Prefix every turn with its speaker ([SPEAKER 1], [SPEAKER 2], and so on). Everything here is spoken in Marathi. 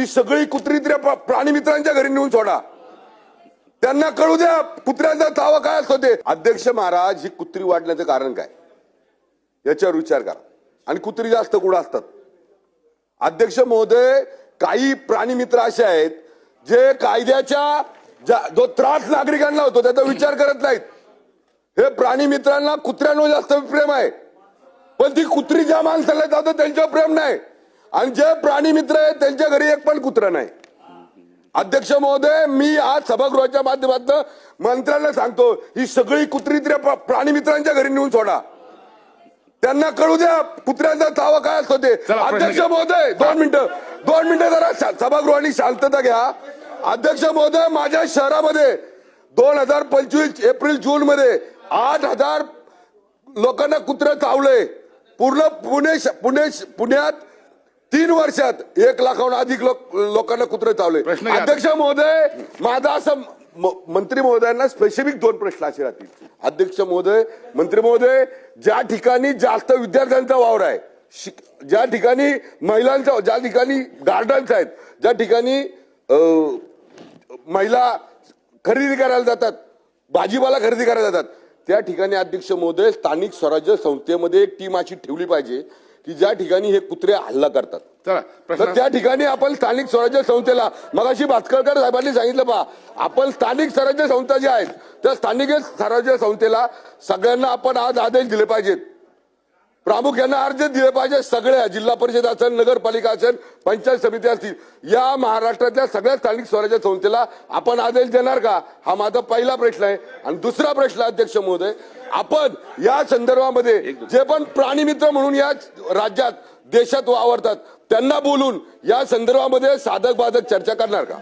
[SPEAKER 1] ही सगळी कुत्री प्राणी मित्रांच्या घरी नेऊन सोडा, त्यांना कळू द्या कुत्र्यांचा तावा काय असतो ते. अध्यक्ष महाराज, ही कुत्री वाढण्याचं कारण काय याच्यावर विचार करा. आणि कुत्री जास्त कुठं असतात अध्यक्ष महोदय? काही प्राणी मित्र असे आहेत जे कायद्याच्या जो त्रास नागरिकांना होतो त्याचा विचार करत नाहीत. हे प्राणी मित्रांना कुत्र्यांवर जास्त प्रेम आहे, पण ती कुत्री ज्या माणसाला जातं त्यांच्यावर प्रेम नाही. आणि जे प्राणी मित्र आहेत त्यांच्या घरी एक पण कुत्रा नाही. अध्यक्ष महोदय, मी आज सभागृहाच्या माध्यमातून मंत्र्यांना सांगतो, ही सगळी कुत्री प्राणी मित्रांच्या घरी नेऊन सोडा, त्यांना कळू द्या कुत्र्यांचा तावा काय असतो ते. अध्यक्ष महोदय, 2 मिनिटं जरा सभागृहाने शांतता घ्या. अध्यक्ष महोदय, माझ्या शहरामध्ये 2025 एप्रिल-जून मध्ये 8,000 लोकांना कुत्रे चावले. पूर्ण पुण्यात 3 वर्षात 1 लाखाहून अधिक लोकांना कुत्रे चावले. अध्यक्ष महोदय, माझा असं मंत्री महोदयांना स्पेसिफिक 2 प्रश्न असे राहतील. अध्यक्ष महोदय, मंत्री महोदय, ज्या ठिकाणी जास्त विद्यार्थ्यांचा वावर आहे, ज्या ठिकाणी महिलांचा, ज्या ठिकाणी गार्डन्स आहेत, ज्या ठिकाणी महिला खरेदी करायला जातात, भाजीपाला खरेदी करायला जातात, त्या ठिकाणी अध्यक्ष महोदय स्थानिक स्वराज्य संस्थेमध्ये एक टीम अशी ठेवली पाहिजे की ज्या ठिकाणी हे कुत्रे हल्ला करतात. तर त्या ठिकाणी आपण स्थानिक स्वराज्य संस्थेला, मगाशी भास्करकर साहेबांनी सांगितलं पहा, आपण स्थानिक स्वराज्य संस्था ज्या आहेत त्या स्थानिक स्वराज्य संस्थेला सगळ्यांना आपण आज आदेश दिले पाहिजेत, प्रामुख्याने अर्ज दिले पाहिजे. सगळ्या जिल्हा परिषद असेल, नगरपालिका असेल, पंचायत समिती असतील, या महाराष्ट्रातल्या सगळ्या स्थानिक स्वराज्य संस्थेला आपण आदेश देणार का, हा माझा पहिला प्रश्न आहे. आणि दुसरा प्रश्न अध्यक्ष महोदय, आपण या संदर्भामध्ये जे पण प्राणी मित्र म्हणून या राज्यात देशात वावरतात त्यांना बोलून या संदर्भामध्ये साधक बाधक चर्चा करणार का?